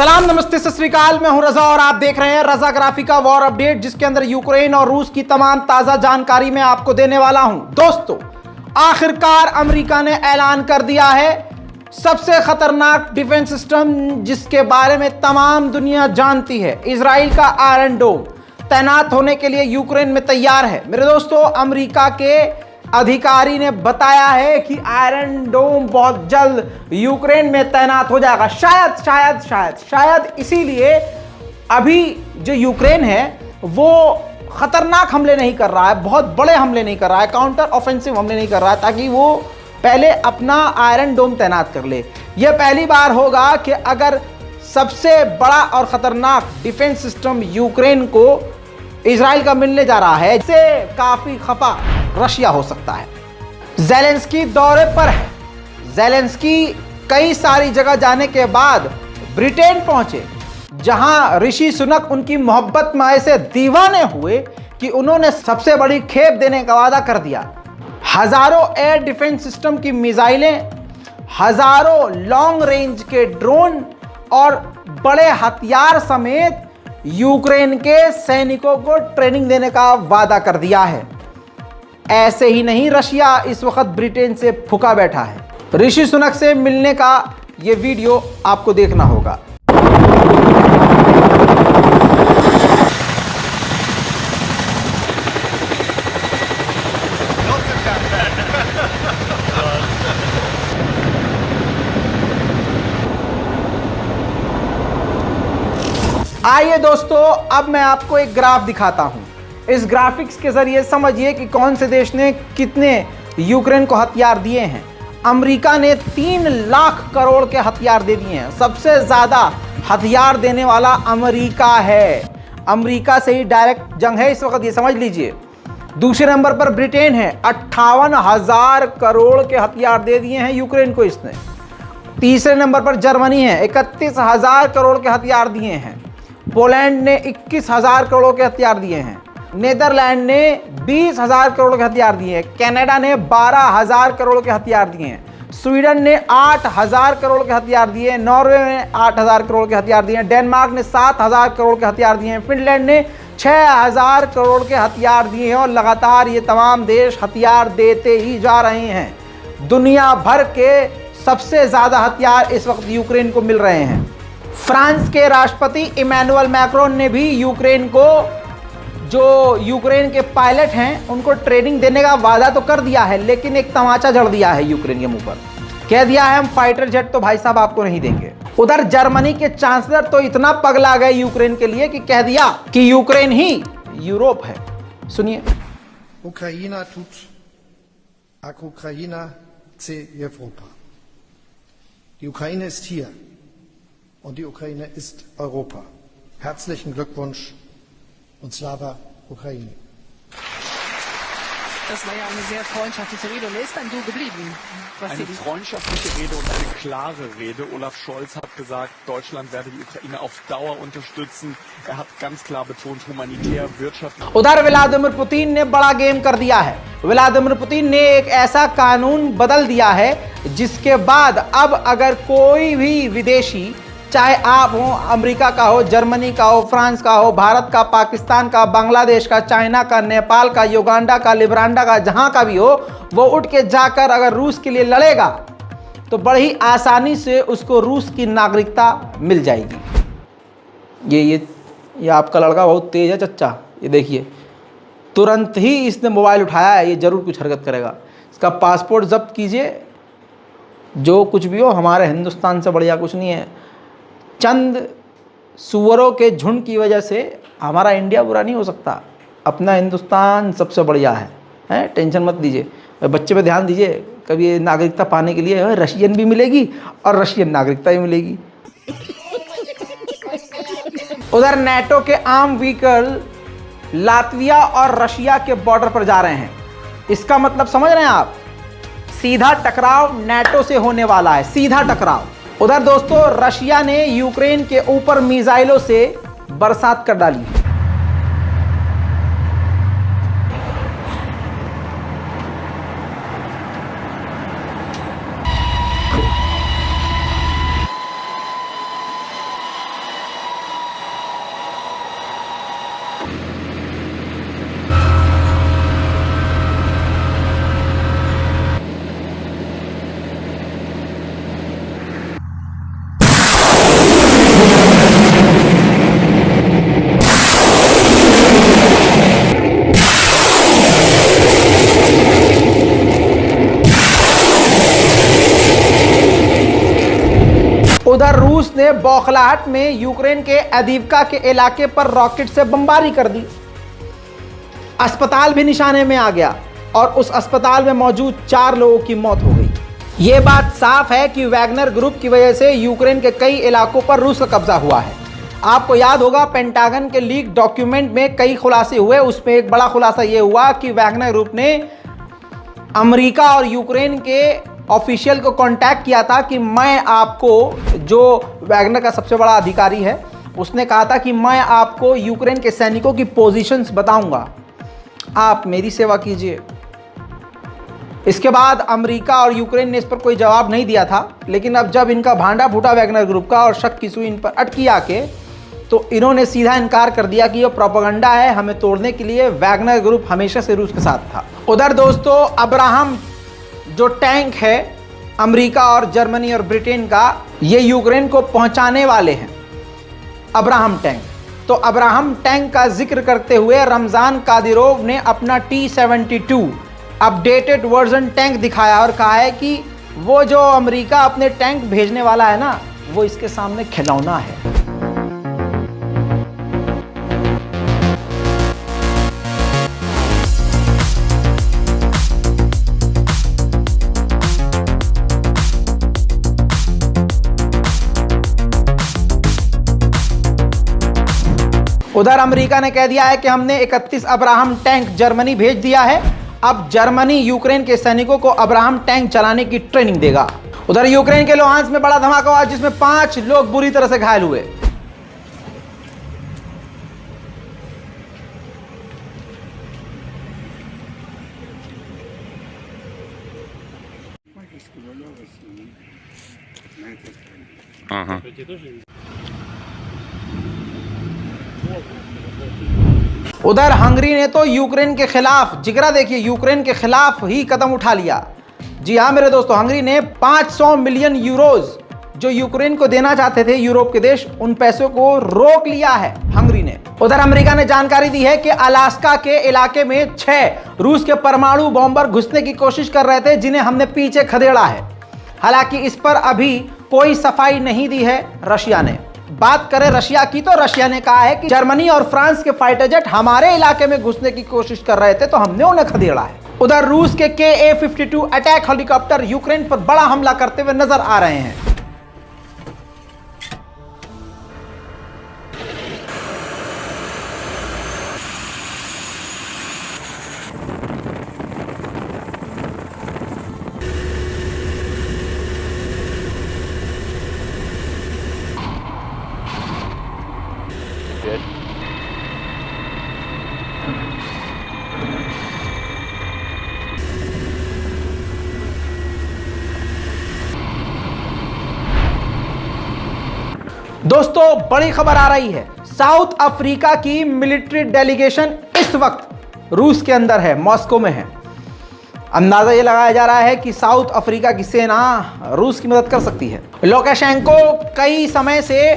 सलाम, नमस्ते, सत श्री अकाल। मैं हूं रजा और आप देख रहे हैं रजा ग्राफी का वॉर अपडेट, जिसके अंदर यूक्रेन और रूस की तमाम ताजा जानकारी मैं आपको देने वाला हूं। दोस्तों, आखिरकार अमेरिका ने ऐलान कर दिया है सबसे खतरनाक डिफेंस सिस्टम जिसके बारे में तमाम दुनिया जानती है। इजराइल का आयरन डोम तैनात होने के लिए यूक्रेन में तैयार है। मेरे दोस्तों, अमेरिका के अधिकारी ने बताया है कि आयरन डोम बहुत जल्द यूक्रेन में तैनात हो जाएगा। शायद इसीलिए अभी जो यूक्रेन है वो खतरनाक हमले नहीं कर रहा है, बहुत बड़े हमले नहीं कर रहा है, काउंटर ऑफेंसिव हमले नहीं कर रहा है, ताकि वो पहले अपना आयरन डोम तैनात कर ले। यह पहली बार होगा कि अगर सबसे बड़ा और खतरनाक डिफेंस सिस्टम यूक्रेन को इजराइल का मिलने जा रहा है। इससे काफी खफा रशिया हो सकता है। ज़ेलेंस्की दौरे पर है। ज़ेलेंस्की कई सारी जगह जाने के बाद ब्रिटेन पहुंचे, जहां ऋषि सुनक उनकी मोहब्बत में ऐसे दीवाने हुए कि उन्होंने सबसे बड़ी खेप देने का वादा कर दिया। हजारों एयर डिफेंस सिस्टम की मिसाइलें, हजारों लॉन्ग रेंज के ड्रोन और बड़े हथियार समेत यूक्रेन के सैनिकों को ट्रेनिंग देने का वादा कर दिया है। ऐसे ही नहीं, रशिया इस वक्त ब्रिटेन से फुका बैठा है। ऋषि सुनक से मिलने का यह वीडियो आपको देखना होगा। आइए दोस्तों, अब मैं आपको एक ग्राफ दिखाता हूं। इस ग्राफिक्स के जरिए समझिए कि कौन से देश ने कितने यूक्रेन को हथियार दिए हैं। अमेरिका ने 3 लाख करोड़ के हथियार दे दिए हैं। सबसे ज्यादा हथियार देने वाला अमेरिका है। अमेरिका से ही डायरेक्ट जंग है इस वक्त, ये समझ लीजिए। दूसरे नंबर पर ब्रिटेन है। 58,000 करोड़ के हथियार दे दिए हैं यूक्रेन को इसने। तीसरे नंबर पर जर्मनी है। 31,000 करोड़ के हथियार दिए हैं। पोलैंड ने 21,000 करोड़ के हथियार दिए हैं। नेदरलैंड ने 20,000 करोड़ के हथियार दिए हैं। कनाडा ने 12,000 करोड़ के हथियार दिए हैं। स्वीडन ने 8,000 करोड़ के हथियार दिए हैं। नॉर्वे ने 8,000 करोड़ के हथियार दिए हैं। डेनमार्क ने 7,000 करोड़ के हथियार दिए हैं। फिनलैंड ने 6,000 करोड़ के हथियार दिए हैं। और लगातार ये तमाम देश हथियार देते ही जा रहे हैं। दुनिया भर के सबसे ज़्यादा हथियार इस वक्त यूक्रेन को मिल रहे हैं। फ्रांस के राष्ट्रपति इमैनुअल मैक्रोन ने भी यूक्रेन को, जो यूक्रेन के पायलट हैं, उनको ट्रेनिंग देने का वादा तो कर दिया है, लेकिन एक तमाचा जड़ दिया है यूक्रेन के मुंह पर। कह दिया है हम फाइटर जेट तो भाई साहब आपको नहीं देंगे। उधर जर्मनी के चांसलर तो इतना पगला गए यूक्रेन के लिए कि कह दिया कि यूक्रेन ही यूरोप है। सुनिए। Ukraina tut ac Ukraina ce Europa. Die Ukraine ist hier und die Ukraine ist Europa. Herzlichen Glückwunsch und Slava Ukraini. Das war ja eine sehr freundschaftliche Rede und er ist ein Du geblieben. Eine freundschaftliche Rede und eine klare Rede. Olaf Scholz hat gesagt, Deutschland werde die Ukraine auf Dauer unterstützen. Er hat ganz klar betont, humanitär, wirtschaftlich. उधर Vladimir Putin ने बड़ा game कर दिया है। Vladimir Putin ने एक ऐसा कानून बदल दिया है जिसके बाद अब अगर कोई भी विदेशी, चाहे आप हो, अमेरिका का हो, जर्मनी का हो, फ्रांस का हो, भारत का, पाकिस्तान का, बांग्लादेश का, चाइना का, नेपाल का, युगांडा का, लिब्रांडा का, जहां का भी हो, वो उठ के जाकर अगर रूस के लिए लड़ेगा तो बड़ी आसानी से उसको रूस की नागरिकता मिल जाएगी। ये आपका लड़का बहुत तेज है चच्चा, ये देखिए, तुरंत ही इसने मोबाइल उठाया है, ये जरूर कुछ हरकत करेगा। इसका पासपोर्ट जब्त कीजिए। जो कुछ भी हो, हमारे हिंदुस्तान से बढ़िया कुछ नहीं है। चंद सुअरों के झुंड की वजह से हमारा इंडिया बुरा नहीं हो सकता। अपना हिंदुस्तान सबसे बढ़िया है, टेंशन मत लीजिए। बच्चे पे ध्यान दीजिए। कभी नागरिकता पाने के लिए रशियन भी मिलेगी और रशियन नागरिकता भी मिलेगी। उधर नेटो के आर्म व्हीकल लातविया और रशिया के बॉर्डर पर जा रहे हैं। इसका मतलब समझ रहे हैं आप? सीधा टकराव नेटो से होने वाला है, सीधा टकराव। उधर दोस्तों, रशिया ने यूक्रेन के ऊपर मिसाइलों से बरसात कर डाली। उधर रूस ने बौखलाहट में यूक्रेन के अदीवका के इलाके पर रॉकेट से बमबारी कर दी। अस्पताल भी निशाने में आ गया और उस अस्पताल में मौजूद 4 लोगों की मौत हो गई। ये बात साफ है कि वैगनर ग्रुप की वजह से यूक्रेन के कई इलाकों पर रूस का कब्जा हुआ है। आपको याद होगा पेंटागन के लीक डॉक्यूमेंट में कई खुलासे हुए, उसमें एक बड़ा खुलासा ये हुआ कि वैगनर ग्रुप ने अमेरिका और यूक्रेन के ऑफिशियल को कांटेक्ट किया था कि मैं आपको, जो वैगनर का सबसे बड़ा अधिकारी है, उसने कहा था कि मैं आपको यूक्रेन के सैनिकों की पोजीशंस बताऊंगा, आप मेरी सेवा कीजिए। इसके बाद अमेरिका और यूक्रेन ने इस पर कोई जवाब नहीं दिया था, लेकिन अब जब इनका भांडा फूटा वैगनर ग्रुप का और शक की सुई इन पर अटकी आके, तो इन्होंने सीधा इनकार कर दिया कि ये प्रोपेगेंडा है, हमें तोड़ने के लिए वैगनर ग्रुप हमेशा से रूस के साथ था। उधर दोस्तों अब्राहम जो टैंक है अमेरिका और जर्मनी और ब्रिटेन का, ये यूक्रेन को पहुंचाने वाले हैं, अब्राहम टैंक। तो अब्राहम टैंक का जिक्र करते हुए रमजान कादिरोव ने अपना T-72 अपडेटेड वर्जन टैंक दिखाया और कहा है कि वो जो अमेरिका अपने टैंक भेजने वाला है ना, वो इसके सामने खिलौना है। उधर अमेरिका ने कह दिया है कि हमने 31 अब्राहम टैंक जर्मनी भेज दिया है। अब जर्मनी यूक्रेन के सैनिकों को अब्राहम टैंक चलाने की ट्रेनिंग देगा। उधर यूक्रेन के लुहांस्क में बड़ा धमाका हुआ जिसमें 5 लोग बुरी तरह से घायल हुए। उधर हंगरी ने तो यूक्रेन के खिलाफ, जिगरा देखिए, यूक्रेन के खिलाफ ही कदम उठा लिया। जी हाँ मेरे दोस्तों, हंगरी ने 500 मिलियन यूरोज जो यूक्रेन को देना चाहते थे यूरोप के देश, उन पैसों को रोक लिया है हंगरी ने। उधर अमेरिका ने जानकारी दी है कि अलास्का के इलाके में 6 रूस के परमाणु बॉम्बर घुसने की कोशिश कर रहे थे, जिन्हें हमने पीछे खदेड़ा है। हालांकि इस पर अभी कोई सफाई नहीं दी है रशिया ने। बात करें रशिया की, तो रशिया ने कहा है कि जर्मनी और फ्रांस के फाइटर जेट हमारे इलाके में घुसने की कोशिश कर रहे थे, तो हमने उन्हें खदेड़ा है। उधर रूस के Ka-52 अटैक हेलीकॉप्टर यूक्रेन पर बड़ा हमला करते हुए नजर आ रहे हैं। दोस्तों बड़ी खबर आ रही है, साउथ अफ्रीका की मिलिट्री डेलीगेशन इस वक्त रूस के अंदर है, मॉस्को में है। अंदाजा ये लगाया जा रहा है कि साउथ अफ्रीका की सेना रूस की मदद कर सकती है। लुकाशेंको कई समय से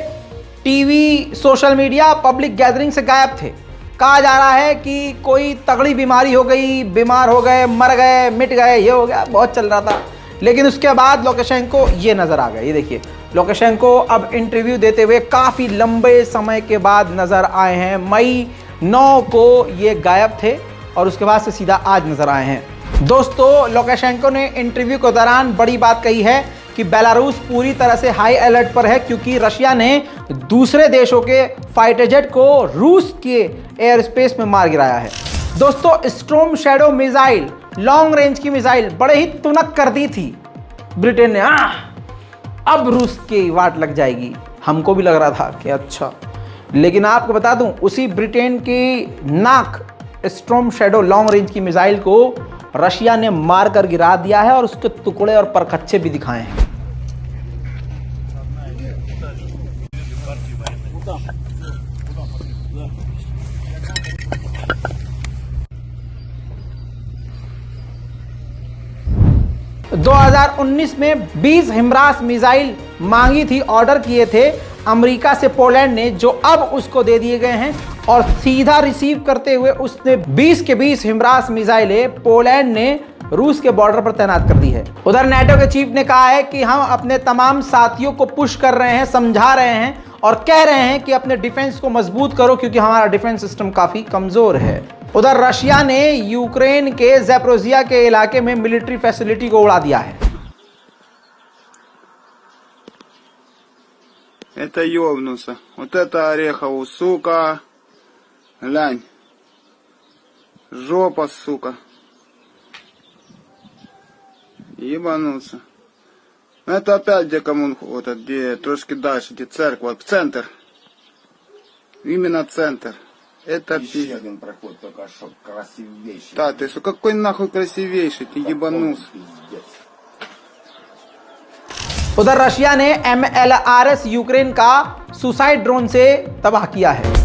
TV, social media, public gathering से गायब थे। कहा जा रहा है कि कोई तगड़ी बीमारी हो गई, बीमार हो गए, मर गए, मिट गए, ये हो गया, बहुत चल रहा था। लेकिन उसके बाद लुकाशेंको ये नजर आ गए। ये देखिए, लुकाशेंको अब इंटरव्यू देते हुए काफ़ी लंबे समय के बाद नज़र आए हैं। मई 9 को ये गायब थे और उसके बाद से सीधा आज नज़र आए हैं। दोस्तों लुकाशेंको ने इंटरव्यू के दौरान बड़ी बात कही है कि बेलारूस पूरी तरह से हाई अलर्ट पर है, क्योंकि रशिया ने दूसरे देशों के फाइटर जेट को रूस के एयर स्पेस में मार गिराया है। दोस्तों storm shadow missile, long range की मिसाइल बड़े ही तुनक कर दी थी ब्रिटेन ने। अब रूस की वाट लग जाएगी, हमको भी लग रहा था कि अच्छा, लेकिन आपको बता दूं उसी ब्रिटेन की नाक स्टॉर्म शैडो लॉन्ग रेंज की मिसाइल को रशिया ने मार कर गिरा दिया है और उसके टुकड़े और परखच्चे भी दिखाए हैं। दो 2019 में 20 हिमरास मिसाइल मांगी थी, ऑर्डर किए थे अमेरिका से पोलैंड ने, जो अब उसको दे दिए गए हैं। और सीधा रिसीव करते हुए उसने 20 के 20 हिमरास मिसाइलें पोलैंड ने रूस के बॉर्डर पर तैनात कर दी है। उधर नाटो के चीफ ने कहा है कि हम अपने तमाम साथियों को पुश कर रहे हैं, समझा रहे हैं और कह रहे हैं कि अपने डिफेंस को मजबूत करो क्योंकि हमारा डिफेंस सिस्टम काफी कमजोर है। उधर रशिया ने यूक्रेन के ज़ैपोरिज़िया के इलाके में मिलिट्री फैसिलिटी को उड़ा दिया है। Это ёбнулся. Вот это Орехову, сука. Глянь. Жопа, сука. Ебанулся. Это опять где коммун, вот где трошки дальше, где церковь, вот центр. Именно центр. Это Еще один проход, только что красивейший. Да, ты что, какой нахуй красивейший, ты ебанулся. Пиздец. उधर रशिया ने MLRS यूक्रेन का सुसाइड ड्रोन से तबाह किया है।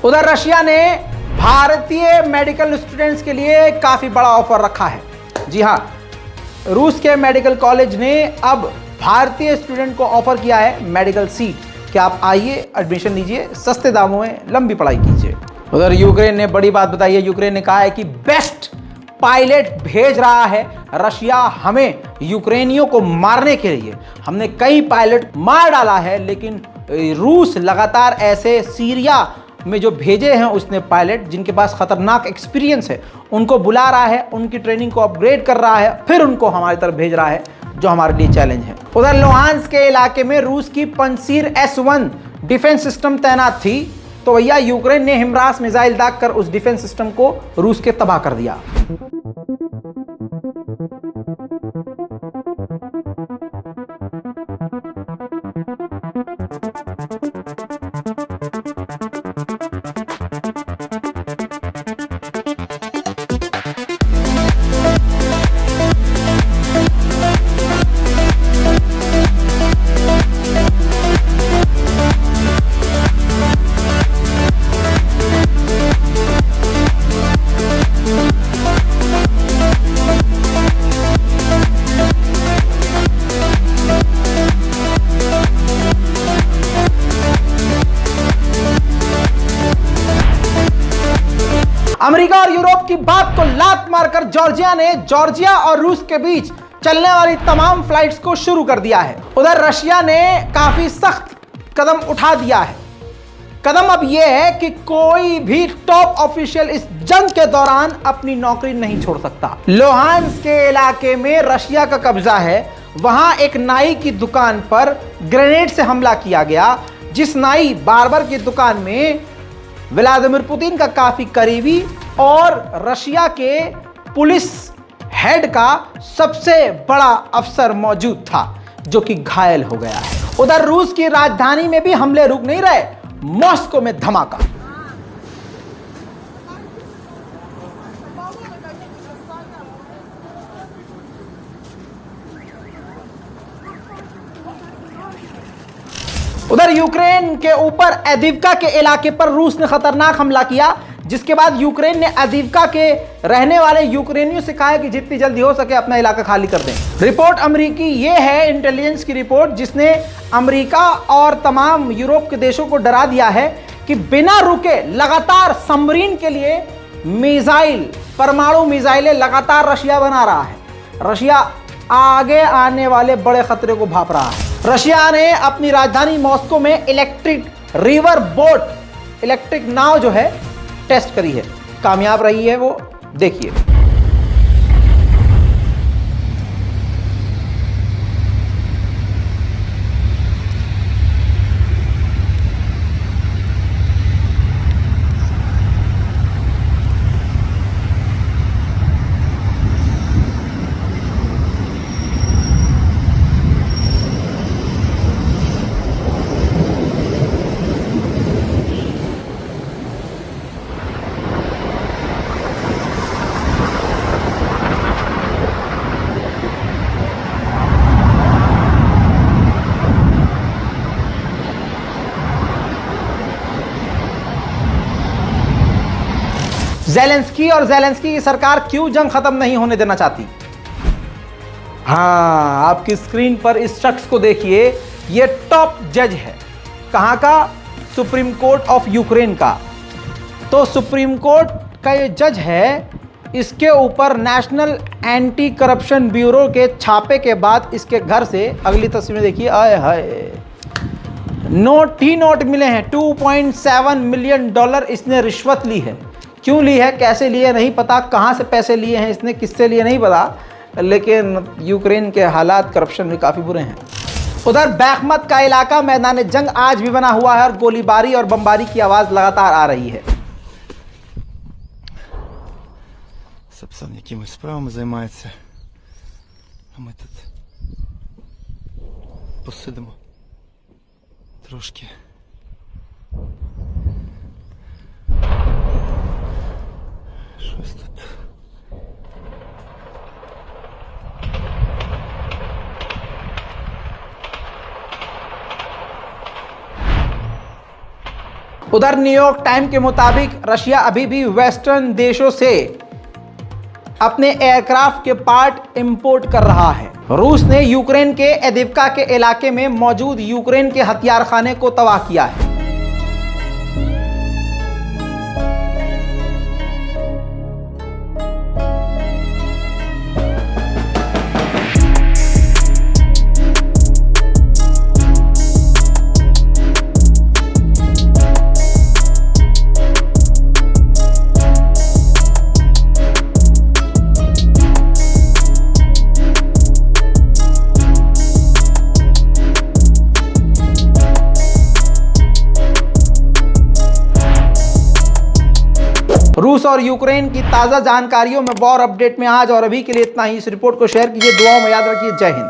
उधर रशिया ने भारतीय मेडिकल स्टूडेंट्स के लिए काफी बड़ा ऑफर रखा है। जी हां, रूस के मेडिकल कॉलेज ने अब भारतीय स्टूडेंट को ऑफर किया है मेडिकल सीट कि आप आइए, एडमिशन लीजिए, सस्ते दामों में लंबी पढ़ाई कीजिए। उधर यूक्रेन ने बड़ी बात बताई है। यूक्रेन ने कहा है कि बेस्ट पायलट भेज रहा है रशिया हमें यूक्रेनियों को मारने के लिए। हमने कई पायलट मार डाला है, लेकिन रूस लगातार ऐसे सीरिया में जो भेजे हैं उसने पायलट जिनके पास खतरनाक एक्सपीरियंस है, उनको बुला रहा है, उनकी ट्रेनिंग को अपग्रेड कर रहा है, फिर उनको हमारी तरफ भेज रहा है, जो हमारे लिए चैलेंज है। उधर लुहांस्क के इलाके में रूस की पंसीर S-1 डिफेंस सिस्टम तैनात थी, तो भैया यूक्रेन ने हिमरास मिसाइल दागकर उस डिफेंस सिस्टम को रूस के तबाह कर दिया। अमेरिका और यूरोप की बात को लात मारकर जॉर्जिया ने जॉर्जिया और रूस के बीच चलने वाली तमाम फ्लाइट्स को शुरू कर दिया है। उधर रशिया ने काफी सख्त कदम उठा दिया है। कदम अब यह है कि कोई भी टॉप ऑफिशियल इस जंग के दौरान अपनी नौकरी नहीं छोड़ सकता। लुहांस्क के इलाके में रशिया का कब्जा है। वहां एक नाई की दुकान पर ग्रेनेड से हमला किया गया, जिस नाई बार्बर की दुकान में व्लादिमीर पुतिन का काफी करीबी और रशिया के पुलिस हेड का सबसे बड़ा अफसर मौजूद था, जो कि घायल हो गया है। उधर रूस की राजधानी में भी हमले रुक नहीं रहे। मॉस्को में धमाका। उधर यूक्रेन के ऊपर अदीवका के इलाके पर रूस ने खतरनाक हमला किया, जिसके बाद यूक्रेन ने अदीवका के रहने वाले यूक्रेनियों से कहा है कि जितनी जल्दी हो सके अपना इलाका खाली कर दें। रिपोर्ट अमेरिकी ये है, इंटेलिजेंस की रिपोर्ट, जिसने अमेरिका और तमाम यूरोप के देशों को डरा दिया है कि बिना रुके लगातार सबमरीन के लिए मिसाइल, परमाणु मिसाइलें लगातार रशिया बना रहा है। रशिया आगे आने वाले बड़े खतरे को भांप रहा है। रशिया ने अपनी राजधानी मॉस्को में इलेक्ट्रिक रिवर बोट, इलेक्ट्रिक नाव जो है टेस्ट करी है, कामयाब रही है वो, देखिए। ज़ेलेंस्की की सरकार क्यों जंग खत्म नहीं होने देना चाहती? हाँ, आपकी स्क्रीन पर इस शख्स को देखिए, ये टॉप जज है। कहां का? सुप्रीम कोर्ट ऑफ यूक्रेन का। तो सुप्रीम कोर्ट का ये जज है, इसके ऊपर नेशनल एंटी करप्शन ब्यूरो के छापे के बाद इसके घर से, अगली तस्वीर देखिए, आए हाय, नोट मिले हैं। 2.7 मिलियन डॉलर इसने रिश्वत ली है। क्यों ली है, कैसे लिए नहीं पता, कहां से पैसे लिए हैं इसने, किससे लिए नहीं पता, लेकिन यूक्रेन के हालात करप्शन में काफ़ी बुरे हैं। उधर बैखमत का इलाका मैदान जंग आज भी बना हुआ है और गोलीबारी और बमबारी की आवाज़ लगातार आ रही है। Сапсан якимись справами займається, а ми тут посидимо трошки. Щось тут. उधर न्यूयॉर्क टाइम के मुताबिक रशिया अभी भी वेस्टर्न देशों से अपने एयरक्राफ्ट के पार्ट इंपोर्ट कर रहा है। रूस ने यूक्रेन के एदिवका के इलाके में मौजूद यूक्रेन के हथियार खाने को तबाह किया है। रूस और यूक्रेन की ताज़ा जानकारियों में वॉर अपडेट में आज और अभी के लिए इतना ही। इस रिपोर्ट को शेयर कीजिए, दुआओं में याद रखिए। जय हिंद।